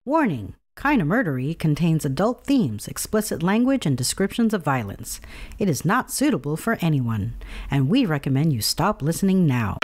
Warning! Kinda Murdery contains adult themes, explicit language, and descriptions of violence. It is not suitable for anyone, and we recommend you stop listening now.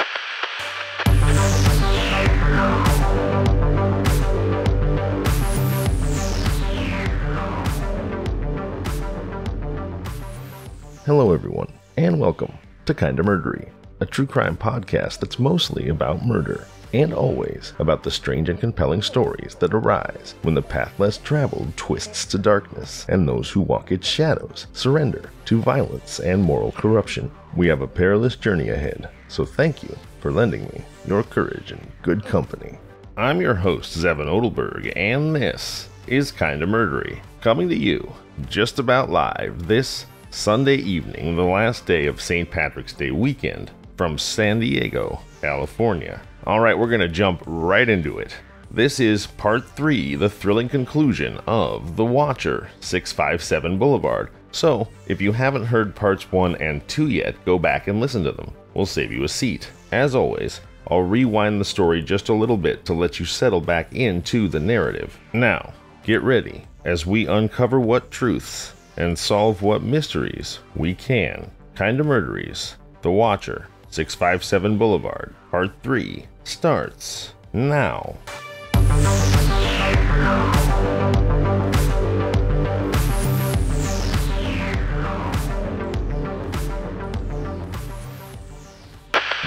Hello everyone, and welcome to Kinda Murdery, a true crime podcast that's mostly about murder, and always about the strange and compelling stories that arise when the path less traveled twists to darkness, and those who walk its shadows surrender to violence and moral corruption. We have a perilous journey ahead, so thank you for lending me your courage and good company. I'm your host, Zevin Odelberg, and this is Kinda Murdery, coming to you just about live this Sunday evening, the last day of St. Patrick's Day weekend, from San Diego, California. Alright, we're going to jump right into it. This is part 3, the thrilling conclusion of The Watcher, 657 Boulevard. So, if you haven't heard parts 1 and 2 yet, go back and listen to them. We'll save you a seat. As always, I'll rewind the story just a little bit to let you settle back into the narrative. Now, get ready as we uncover what truths and solve what mysteries we can. Kinda Murderies, The Watcher, 657 Boulevard, Part 3 starts now.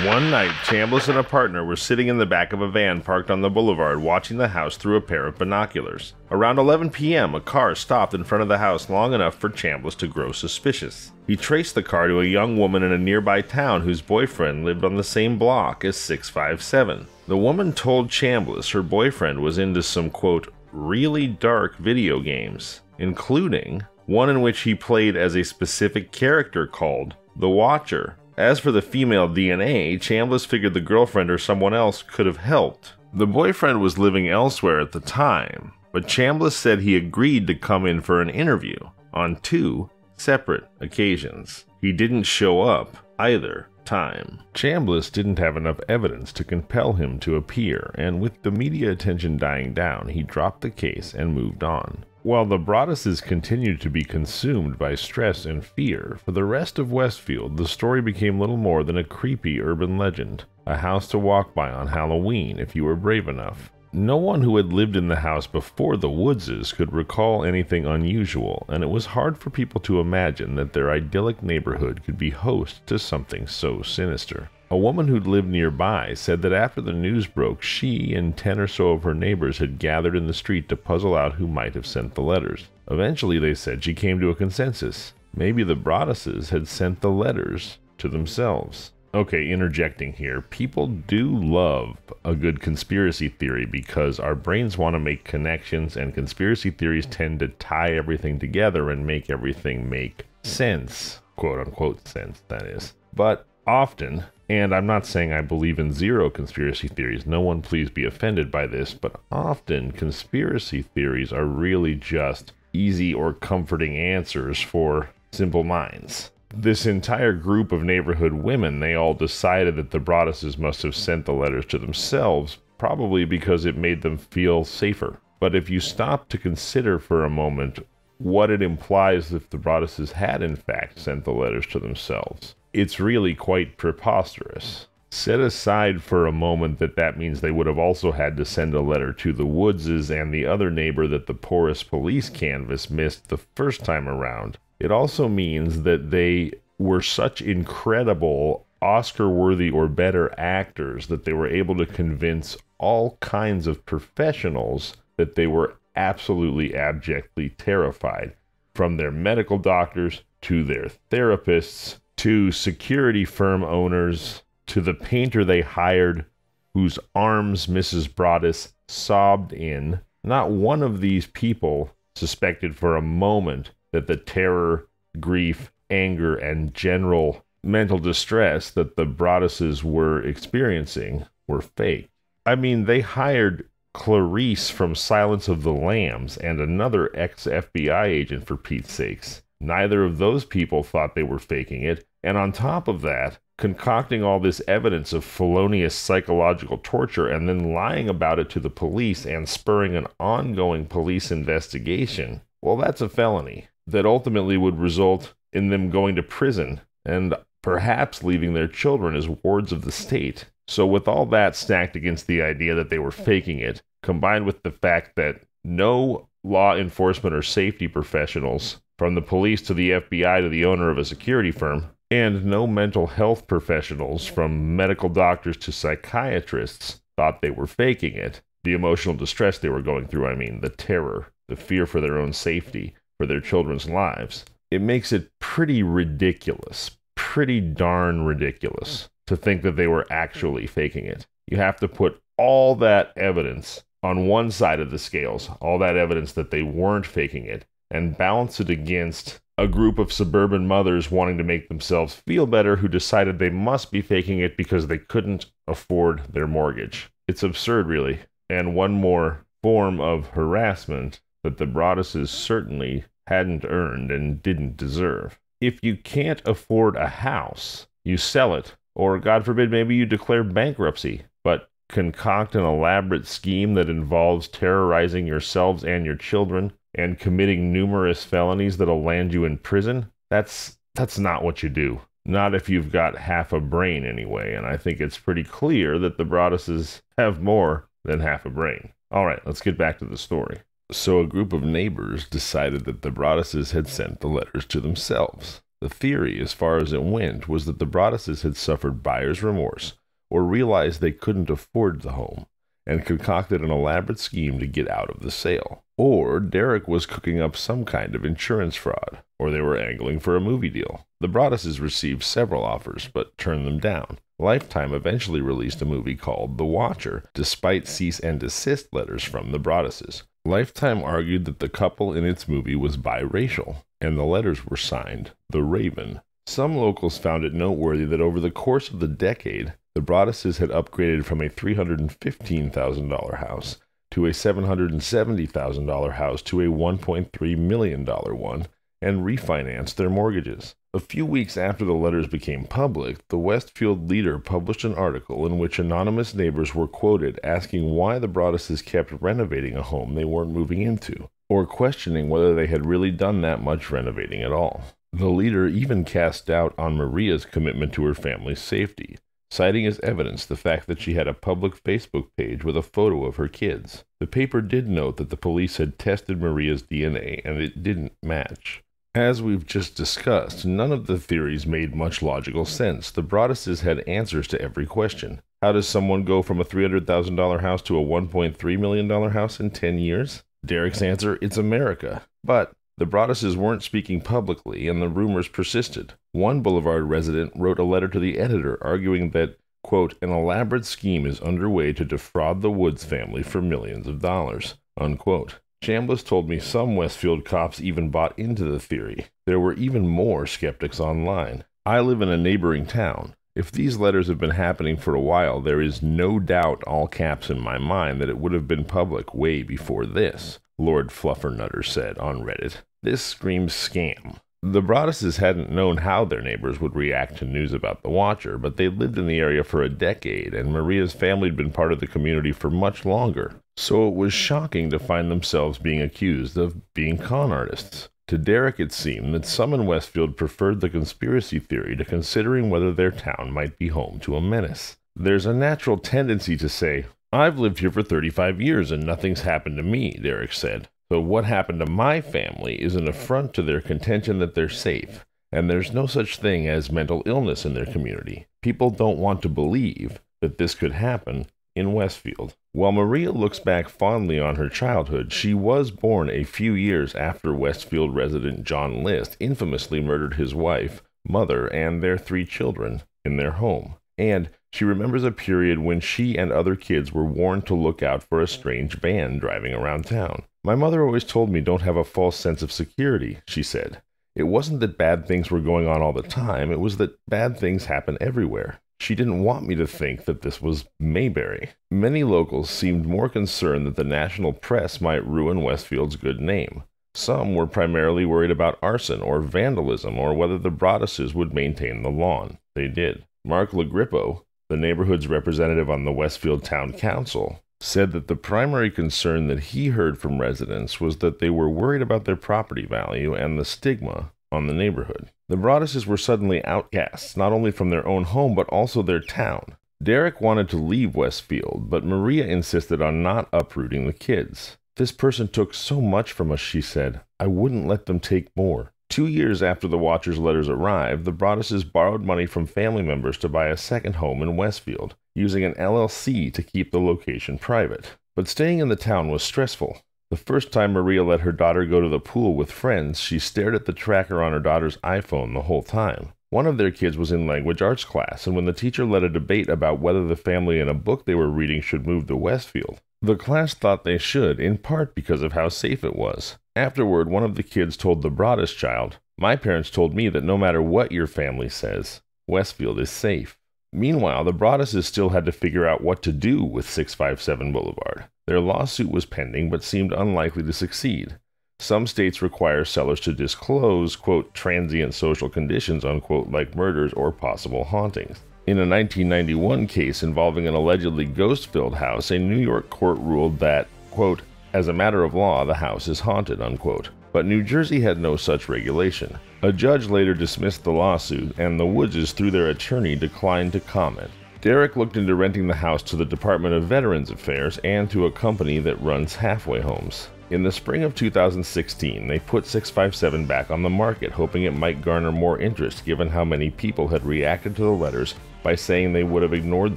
One night, Chambliss and a partner were sitting in the back of a van parked on the boulevard watching the house through a pair of binoculars. Around 11 p.m., a car stopped in front of the house long enough for Chambliss to grow suspicious. He traced the car to a young woman in a nearby town whose boyfriend lived on the same block as 657. The woman told Chambliss her boyfriend was into some, quote, really dark video games, including one in which he played as a specific character called The Watcher. As for the female DNA, Chambliss figured the girlfriend or someone else could have helped. The boyfriend was living elsewhere at the time, but Chambliss said he agreed to come in for an interview on 2 separate occasions. He didn't show up either time. Chambliss didn't have enough evidence to compel him to appear, and with the media attention dying down, he dropped the case and moved on. While the Broadduses continued to be consumed by stress and fear, for the rest of Westfield, the story became little more than a creepy urban legend, a house to walk by on Halloween if you were brave enough. No one who had lived in the house before the Woodses could recall anything unusual, and it was hard for people to imagine that their idyllic neighborhood could be host to something so sinister. A woman who'd lived nearby said that after the news broke, she and 10 or so of her neighbors had gathered in the street to puzzle out who might have sent the letters. Eventually, they said, she came to a consensus. Maybe the Broadduses had sent the letters to themselves. Okay, interjecting here, people do love a good conspiracy theory because our brains want to make connections, and conspiracy theories tend to tie everything together and make everything make sense. Quote unquote sense, that is. But often, and I'm not saying I believe in zero conspiracy theories, no one please be offended by this, but often conspiracy theories are really just easy or comforting answers for simple minds. This entire group of neighborhood women, they all decided that the Broadduses must have sent the letters to themselves, probably because it made them feel safer. But if you stop to consider for a moment what it implies if the Broadduses had in fact sent the letters to themselves, it's really quite preposterous. Set aside for a moment that means they would have also had to send a letter to the Woodses and the other neighbor that the porous police canvass missed the first time around. It also means that they were such incredible Oscar-worthy or better actors that they were able to convince all kinds of professionals that they were absolutely abjectly terrified, from their medical doctors to their therapists to security firm owners to the painter they hired whose arms Mrs. Broaddus sobbed in. Not one of these people suspected for a moment that the terror, grief, anger, and general mental distress that the Broadduses were experiencing were fake. I mean, they hired Clarice from Silence of the Lambs and another ex-FBI agent, for Pete's sakes. Neither of those people thought they were faking it, and on top of that, concocting all this evidence of felonious psychological torture and then lying about it to the police and spurring an ongoing police investigation, well, that's a felony that ultimately would result in them going to prison and perhaps leaving their children as wards of the state. So with all that stacked against the idea that they were faking it, combined with the fact that no law enforcement or safety professionals, from the police to the FBI to the owner of a security firm, and no mental health professionals, from medical doctors to psychiatrists, thought they were faking it, the emotional distress they were going through, the terror, the fear for their own safety, for their children's lives, it makes it pretty ridiculous, pretty darn ridiculous, to think that they were actually faking it. You have to put all that evidence on one side of the scales, all that evidence that they weren't faking it, and balance it against a group of suburban mothers wanting to make themselves feel better who decided they must be faking it because they couldn't afford their mortgage. It's absurd, really, and one more form of harassment that the Broadduses certainly hadn't earned and didn't deserve. If you can't afford a house, you sell it, or God forbid, maybe you declare bankruptcy, but concoct an elaborate scheme that involves terrorizing yourselves and your children and committing numerous felonies that'll land you in prison, that's not what you do. Not if you've got half a brain anyway, and I think it's pretty clear that the Broadduses have more than half a brain. All right, let's get back to the story. So a group of neighbors decided that the Broadduses had sent the letters to themselves. The theory, as far as it went, was that the Broadduses had suffered buyer's remorse or realized they couldn't afford the home and concocted an elaborate scheme to get out of the sale. Or Derek was cooking up some kind of insurance fraud, or they were angling for a movie deal. The Broadduses received several offers, but turned them down. Lifetime eventually released a movie called The Watcher, despite cease and desist letters from the Broadduses. Lifetime argued that the couple in its movie was biracial, and the letters were signed The Raven. Some locals found it noteworthy that over the course of the decade, the Broadduses had upgraded from a $315,000 house to a $770,000 house to a $1.3 million one, and refinanced their mortgages. A few weeks after the letters became public, the Westfield Leader published an article in which anonymous neighbors were quoted asking why the Broadduses kept renovating a home they weren't moving into, or questioning whether they had really done that much renovating at all. The Leader even cast doubt on Maria's commitment to her family's safety, citing as evidence the fact that she had a public Facebook page with a photo of her kids. The paper did note that the police had tested Maria's DNA and it didn't match. As we've just discussed, none of the theories made much logical sense. The Broadduses had answers to every question. How does someone go from a $300,000 house to a $1.3 million house in 10 years? Derek's answer, it's America. But the Broadduses weren't speaking publicly, and the rumors persisted. One Boulevard resident wrote a letter to the editor arguing that, quote, an elaborate scheme is underway to defraud the Woods family for millions of dollars, unquote. Chambliss told me some Westfield cops even bought into the theory. There were even more skeptics online. I live in a neighboring town. If these letters have been happening for a while, there is no doubt, all caps in my mind, that it would have been public way before this, Lord Fluffernutter said on Reddit. This screams scam. The Broadduses hadn't known how their neighbors would react to news about the Watcher, but they'd lived in the area for a decade, and Maria's family had been part of the community for much longer. So it was shocking to find themselves being accused of being con artists. To Derek, it seemed that some in Westfield preferred the conspiracy theory to considering whether their town might be home to a menace. There's a natural tendency to say, I've lived here for 35 years and nothing's happened to me, Derek said. So what happened to my family is an affront to their contention that they're safe, and there's no such thing as mental illness in their community. People don't want to believe that this could happen in Westfield. While Maria looks back fondly on her childhood, she was born a few years after Westfield resident John List infamously murdered his wife, mother, and their 3 children in their home. And she remembers a period when she and other kids were warned to look out for a strange band driving around town. My mother always told me don't have a false sense of security, she said. It wasn't that bad things were going on all the time, it was that bad things happen everywhere. She didn't want me to think that this was Mayberry. Many locals seemed more concerned that the national press might ruin Westfield's good name. Some were primarily worried about arson or vandalism or whether the Broadduses would maintain the lawn. They did. Mark Lagrippo, the neighborhood's representative on the Westfield Town Council, said that the primary concern that he heard from residents was that they were worried about their property value and the stigma on the neighborhood. The Broadduses were suddenly outcasts, not only from their own home but also their town. Derek wanted to leave Westfield, but Maria insisted on not uprooting the kids. "This person took so much from us," she said. "I wouldn't let them take more." 2 years after the Watchers' letters arrived, the Broadduses borrowed money from family members to buy a second home in Westfield, using an LLC to keep the location private. But staying in the town was stressful. The first time Maria let her daughter go to the pool with friends, she stared at the tracker on her daughter's iPhone the whole time. One of their kids was in language arts class, and when the teacher led a debate about whether the family in a book they were reading should move to Westfield, the class thought they should, in part because of how safe it was. Afterward, one of the kids told the Broaddus child, "My parents told me that no matter what your family says, Westfield is safe." Meanwhile, the Broadduses still had to figure out what to do with 657 Boulevard. Their lawsuit was pending but seemed unlikely to succeed. Some states require sellers to disclose, quote, transient social conditions, unquote, like murders or possible hauntings. In a 1991 case involving an allegedly ghost-filled house, a New York court ruled that, quote, as a matter of law, the house is haunted, unquote. But New Jersey had no such regulation. A judge later dismissed the lawsuit, and the Woodses, through their attorney, declined to comment. Derek looked into renting the house to the Department of Veterans Affairs and to a company that runs halfway homes. In the spring of 2016, they put 657 back on the market, hoping it might garner more interest given how many people had reacted to the letters by saying they would have ignored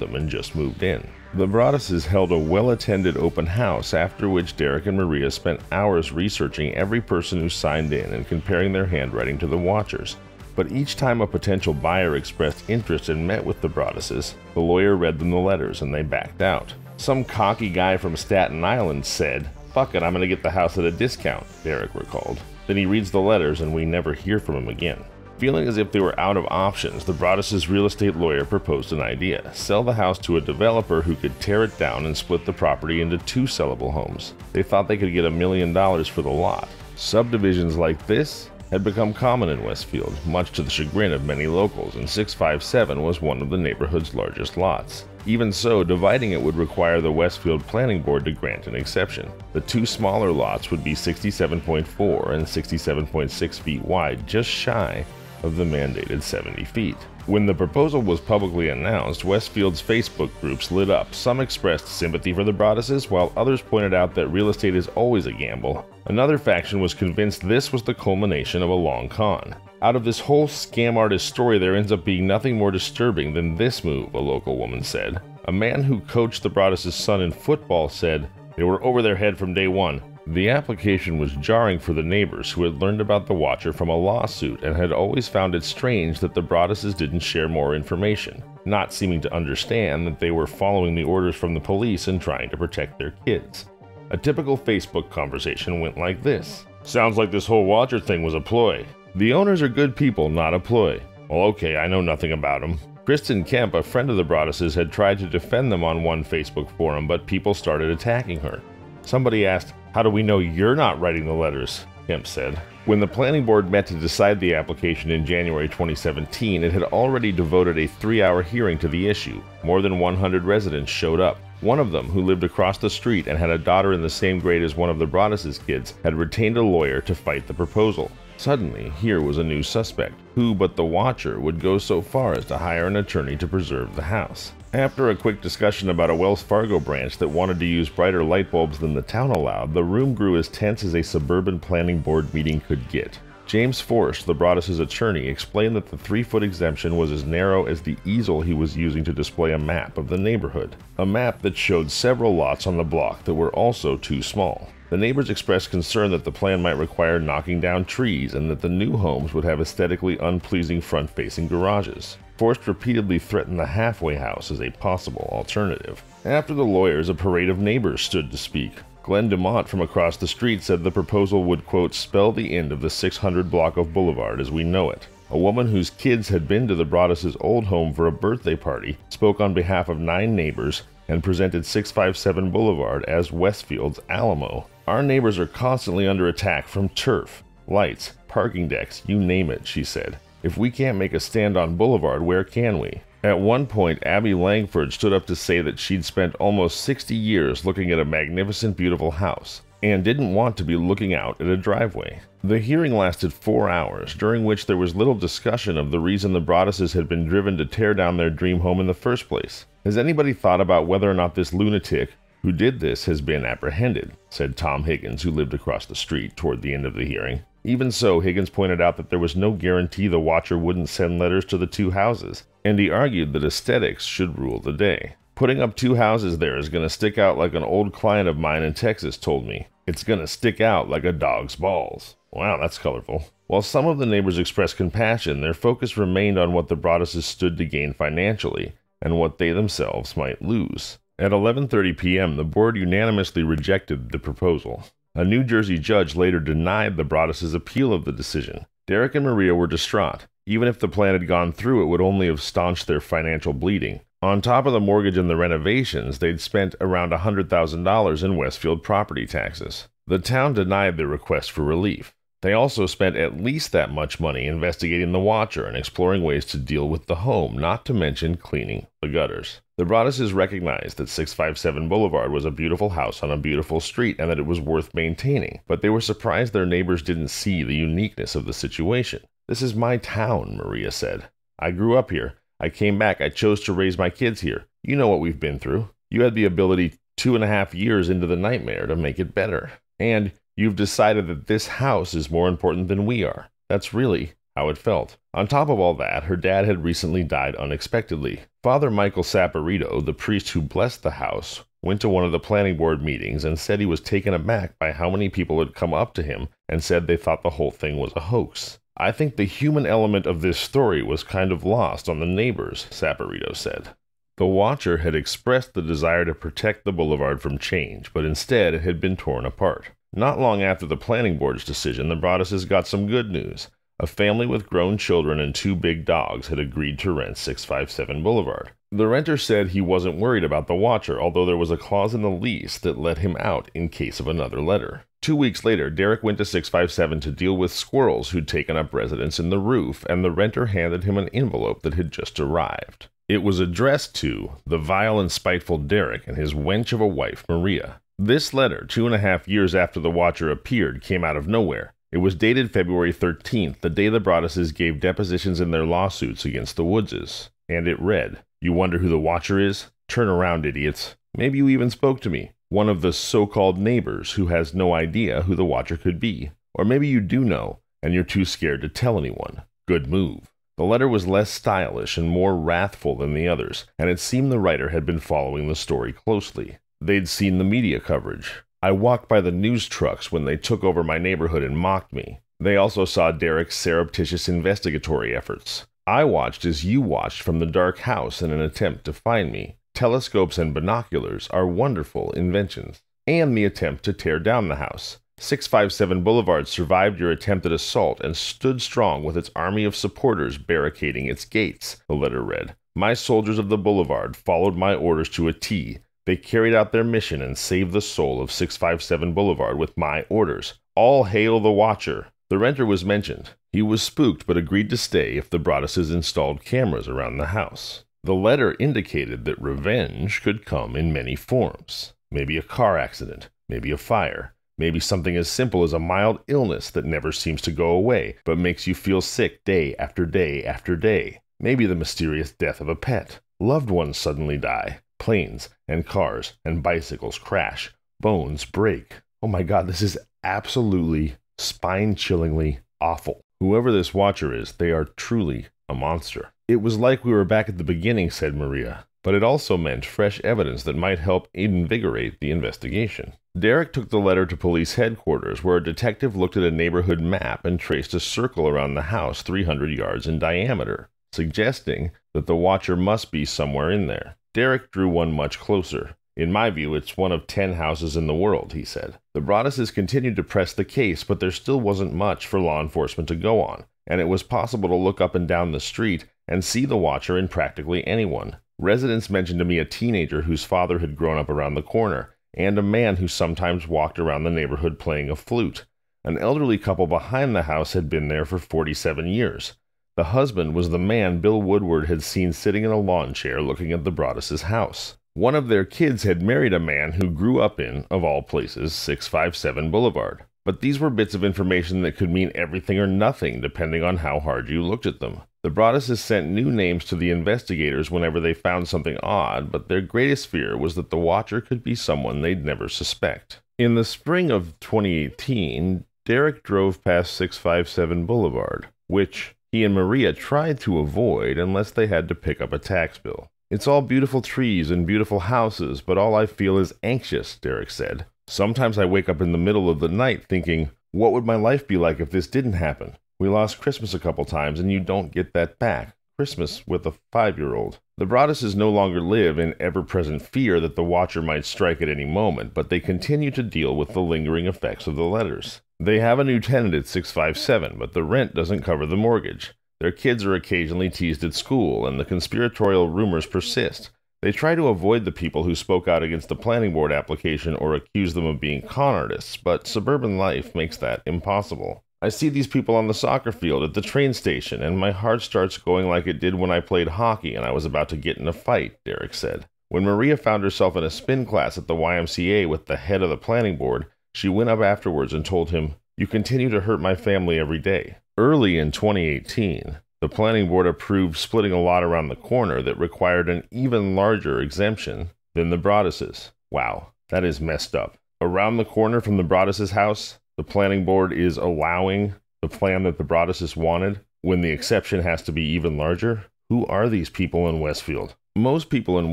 them and just moved in. The Broadduses held a well-attended open house, after which Derek and Maria spent hours researching every person who signed in and comparing their handwriting to the Watchers. But each time a potential buyer expressed interest and met with the Broadduses, the lawyer read them the letters and they backed out. Some cocky guy from Staten Island said, "Fuck it, I'm gonna get the house at a discount," Derek recalled. Then he reads the letters and we never hear from him again. Feeling as if they were out of options, the Broadduses' real estate lawyer proposed an idea: sell the house to a developer who could tear it down and split the property into 2 sellable homes. They thought they could get $1 million for the lot. Subdivisions like this had become common in Westfield, much to the chagrin of many locals, and 657 was one of the neighborhood's largest lots. Even so, dividing it would require the Westfield Planning Board to grant an exception. The 2 smaller lots would be 67.4 and 67.6 feet wide, just shy of the mandated 70 feet. When the proposal was publicly announced, Westfield's Facebook groups lit up. Some expressed sympathy for the Broadduses, while others pointed out that real estate is always a gamble. Another faction was convinced this was the culmination of a long con. Out of this whole scam artist story, there ends up being nothing more disturbing than this move, a local woman said. A man who coached the Broadduses' son in football said, "They were over their head from day one." The application was jarring for the neighbors, who had learned about the Watcher from a lawsuit and had always found it strange that the Broadduses didn't share more information, not seeming to understand that they were following the orders from the police and trying to protect their kids. A typical Facebook conversation went like this: "Sounds like this whole Watcher thing was a ploy. The owners are good people, not a ploy. Well, okay, I know nothing about them." Kristen Kemp, a friend of the Broadduses, had tried to defend them on one Facebook forum, but people started attacking her. Somebody asked, "How do we know you're not writing the letters?" Kemp said. When the planning board met to decide the application in January 2017, it had already devoted a 3-hour hearing to the issue. More than 100 residents showed up. One of them, who lived across the street and had a daughter in the same grade as one of the Broadduses' kids, had retained a lawyer to fight the proposal. Suddenly, here was a new suspect. Who but the Watcher would go so far as to hire an attorney to preserve the house? After a quick discussion about a Wells Fargo branch that wanted to use brighter light bulbs than the town allowed, the room grew as tense as a suburban planning board meeting could get. James Forrest, the Broadduses' attorney, explained that the 3-foot exemption was as narrow as the easel he was using to display a map of the neighborhood. A map that showed several lots on the block that were also too small. The neighbors expressed concern that the plan might require knocking down trees and that the new homes would have aesthetically unpleasing front-facing garages. Forrest repeatedly threatened the halfway house as a possible alternative. After the lawyers, a parade of neighbors stood to speak. Glenn DeMont from across the street said the proposal would, quote, spell the end of the 600 block of Boulevard as we know it. A woman whose kids had been to the Broadduses' old home for a birthday party spoke on behalf of 9 neighbors and presented 657 Boulevard as Westfield's Alamo. "Our neighbors are constantly under attack from turf, lights, parking decks, you name it," she said. "If we can't make a stand on Boulevard, where can we? At one point, Abby Langford stood up to say that she'd spent almost 60 years looking at a magnificent, beautiful house, and didn't want to be looking out at a driveway. The hearing lasted 4 hours, during which there was little discussion of the reason the Broadduses had been driven to tear down their dream home in the first place. "Has anybody thought about whether or not this lunatic who did this has been apprehended?" said Tom Higgins, who lived across the street, toward the end of the hearing. Even so, Higgins pointed out that there was no guarantee the watcher wouldn't send letters to the two houses, and he argued that aesthetics should rule the day. "Putting up two houses there is going to stick out like an old client of mine in Texas told me. It's going to stick out like a dog's balls." Wow, that's colorful. While some of the neighbors expressed compassion, their focus remained on what the Broadduses stood to gain financially and what they themselves might lose. At 11:30 p.m., the board unanimously rejected the proposal. A New Jersey judge later denied the Broadduses' appeal of the decision. Derek and Maria were distraught. Even if the plan had gone through, it would only have staunched their financial bleeding. On top of the mortgage and the renovations, they'd spent around $100,000 in Westfield property taxes. The town denied their request for relief. They also spent at least that much money investigating the watcher and exploring ways to deal with the home, not to mention cleaning the gutters. The Broadduses recognized that 657 Boulevard was a beautiful house on a beautiful street and that it was worth maintaining, but they were surprised their neighbors didn't see the uniqueness of the situation. "This is my town," Maria said. "I grew up here. I came back. I chose to raise my kids here. You know what we've been through. You had the ability 2.5 years into the nightmare to make it better. And you've decided that this house is more important than we are." That's really how it felt. On top of all that, her dad had recently died unexpectedly. Father Michael Saporito, the priest who blessed the house, went to one of the planning board meetings and said he was taken aback by how many people had come up to him and said they thought the whole thing was a hoax. "I think the human element of this story was kind of lost on the neighbors," Saporito said. The watcher had expressed the desire to protect the boulevard from change, but instead it had been torn apart. Not long after the planning board's decision, the Broadduses got some good news. A family with grown children and 2 big dogs had agreed to rent 657 Boulevard. The renter said he wasn't worried about the watcher, although there was a clause in the lease that let him out in case of another letter. 2 weeks later, Derek went to 657 to deal with squirrels who'd taken up residence in the roof, and the renter handed him an envelope that had just arrived. It was addressed to the vile and spiteful Derek and his wench of a wife, Maria. This letter, 2.5 years after the watcher appeared, came out of nowhere. It was dated February 13th, the day the Broadduses gave depositions in their lawsuits against the Woodses. And it read, "You wonder who the watcher is? Turn around, idiots. Maybe you even spoke to me, one of the so-called neighbors who has no idea who the watcher could be. Or maybe you do know, and you're too scared to tell anyone. Good move." The letter was less stylish and more wrathful than the others, and it seemed the writer had been following the story closely. They'd seen the media coverage. "I walked by the news trucks when they took over my neighborhood and mocked me. They also saw Derek's surreptitious investigatory efforts. I watched as you watched from the dark house in an attempt to find me. Telescopes and binoculars are wonderful inventions. And the attempt to tear down the house. 657 Boulevard survived your attempted assault and stood strong with its army of supporters barricading its gates," the letter read. "My soldiers of the Boulevard followed my orders to a T. They carried out their mission and saved the soul of 657 Boulevard with my orders. All hail the watcher." The renter was mentioned. He was spooked but agreed to stay if the Broadduses installed cameras around the house. The letter indicated that revenge could come in many forms. Maybe a car accident, maybe a fire, maybe something as simple as a mild illness that never seems to go away but makes you feel sick day after day after day. Maybe the mysterious death of a pet. Loved ones suddenly die. Planes and cars and bicycles crash. Bones break. Oh my God, this is absolutely spine-chillingly awful. Whoever this watcher is, they are truly a monster. "It was like we were back at the beginning," said Maria, but it also meant fresh evidence that might help invigorate the investigation. Derek took the letter to police headquarters, where a detective looked at a neighborhood map and traced a circle around the house 300 yards in diameter, suggesting that the watcher must be somewhere in there. Derek drew one much closer. "In my view, it's one of 10 houses in the world," he said. The Broadduses continued to press the case, but there still wasn't much for law enforcement to go on, and it was possible to look up and down the street and see the watcher in practically anyone. Residents mentioned to me a teenager whose father had grown up around the corner, and a man who sometimes walked around the neighborhood playing a flute. An elderly couple behind the house had been there for 47 years. The husband was the man Bill Woodward had seen sitting in a lawn chair looking at the Broadus' house. One of their kids had married a man who grew up in, of all places, 657 Boulevard. But these were bits of information that could mean everything or nothing depending on how hard you looked at them. The Broaduses sent new names to the investigators whenever they found something odd, but their greatest fear was that the watcher could be someone they'd never suspect. In the spring of 2018, Derek drove past 657 Boulevard, which he and Maria tried to avoid unless they had to pick up a tax bill. "It's all beautiful trees and beautiful houses, but all I feel is anxious," Derek said. "Sometimes I wake up in the middle of the night thinking, what would my life be like if this didn't happen? We lost Christmas a couple times and you don't get that back. Christmas with a 5-year-old. The Broaduses no longer live in ever-present fear that the watcher might strike at any moment, but they continue to deal with the lingering effects of the letters. They have a new tenant at 657, but the rent doesn't cover the mortgage. Their kids are occasionally teased at school, and the conspiratorial rumors persist. They try to avoid the people who spoke out against the planning board application or accuse them of being con artists, but suburban life makes that impossible. I see these people on the soccer field, at the train station, and my heart starts going like it did when I played hockey and I was about to get in a fight," Derek said. When Maria found herself in a spin class at the YMCA with the head of the planning board, she went up afterwards and told him, "You continue to hurt my family every day." Early in 2018, the planning board approved splitting a lot around the corner that required an even larger exemption than the Broaduses. Wow, that is messed up. Around the corner from the Broaduses' house, the planning board is allowing the plan that the Broaduses wanted when the exception has to be even larger? Who are these people in Westfield? Most people in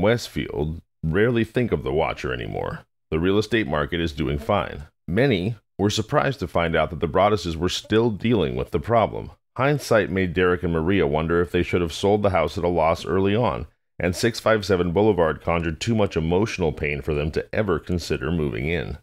Westfield rarely think of the watcher anymore. The real estate market is doing fine. Many were surprised to find out that the Broaduses were still dealing with the problem. Hindsight made Derek and Maria wonder if they should have sold the house at a loss early on, and 657 Boulevard conjured too much emotional pain for them to ever consider moving in.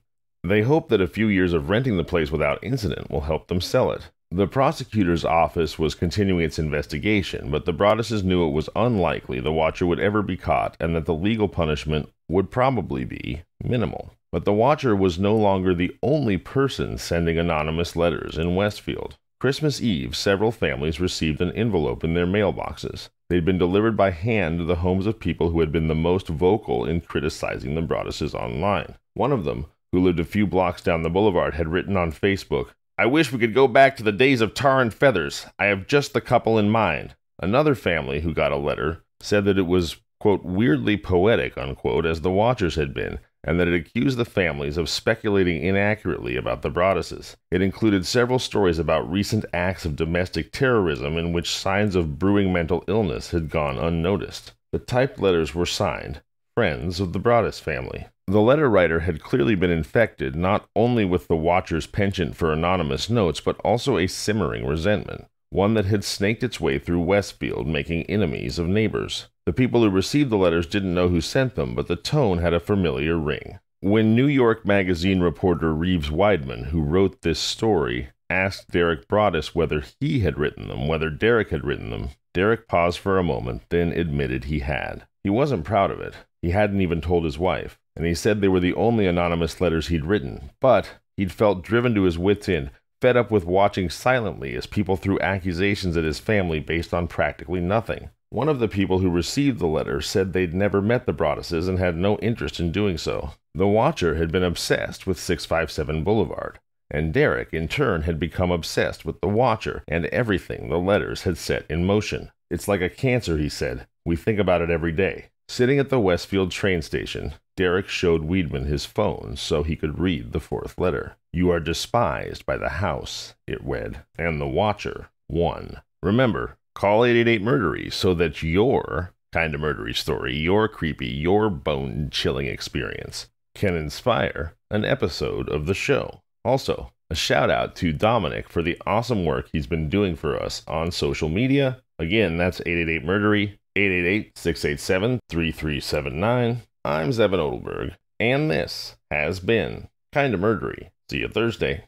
They hope that a few years of renting the place without incident will help them sell it. The prosecutor's office was continuing its investigation, but the Broaduses knew it was unlikely the watcher would ever be caught and that the legal punishment would probably be minimal. But the watcher was no longer the only person sending anonymous letters in Westfield. Christmas Eve, several families received an envelope in their mailboxes. They'd been delivered by hand to the homes of people who had been the most vocal in criticizing the Broaduses online. One of them, who lived a few blocks down the boulevard, had written on Facebook, "I wish we could go back to the days of tar and feathers. I have just the couple in mind." Another family who got a letter said that it was, quote, weirdly poetic, unquote, as the watchers had been, and that it accused the families of speculating inaccurately about the Broaduses. It included several stories about recent acts of domestic terrorism in which signs of brewing mental illness had gone unnoticed. The typed letters were signed, "Friends of the Broadus family." The letter writer had clearly been infected not only with the watcher's penchant for anonymous notes, but also a simmering resentment, one that had snaked its way through Westfield, making enemies of neighbors. The people who received the letters didn't know who sent them, but the tone had a familiar ring. When New York Magazine reporter Reeves Weidman, who wrote this story, asked Derek Broadus whether he had written them, whether Derek had written them, Derek paused for a moment, then admitted he had. He wasn't proud of it. He hadn't even told his wife, and he said they were the only anonymous letters he'd written, but he'd felt driven to his wits' end, fed up with watching silently as people threw accusations at his family based on practically nothing. One of the people who received the letter said they'd never met the Broaduses and had no interest in doing so. The watcher had been obsessed with 657 Boulevard, and Derek, in turn, had become obsessed with the watcher and everything the letters had set in motion. "It's like a cancer," he said. "We think about it every day." Sitting at the Westfield train station, Derek showed Weidman his phone so he could read the fourth letter. "You are despised by the house," it read, "and the watcher won. Remember, call 888-Murdery so that your kind of murdery story, your creepy, your bone-chilling experience can inspire an episode of the show." Also, a shout out to Dominic for the awesome work he's been doing for us on social media. Again, that's 888-Murdery, 888-687-3379. I'm Zevin Odelberg, and this has been Kinda Murdery. See you Thursday.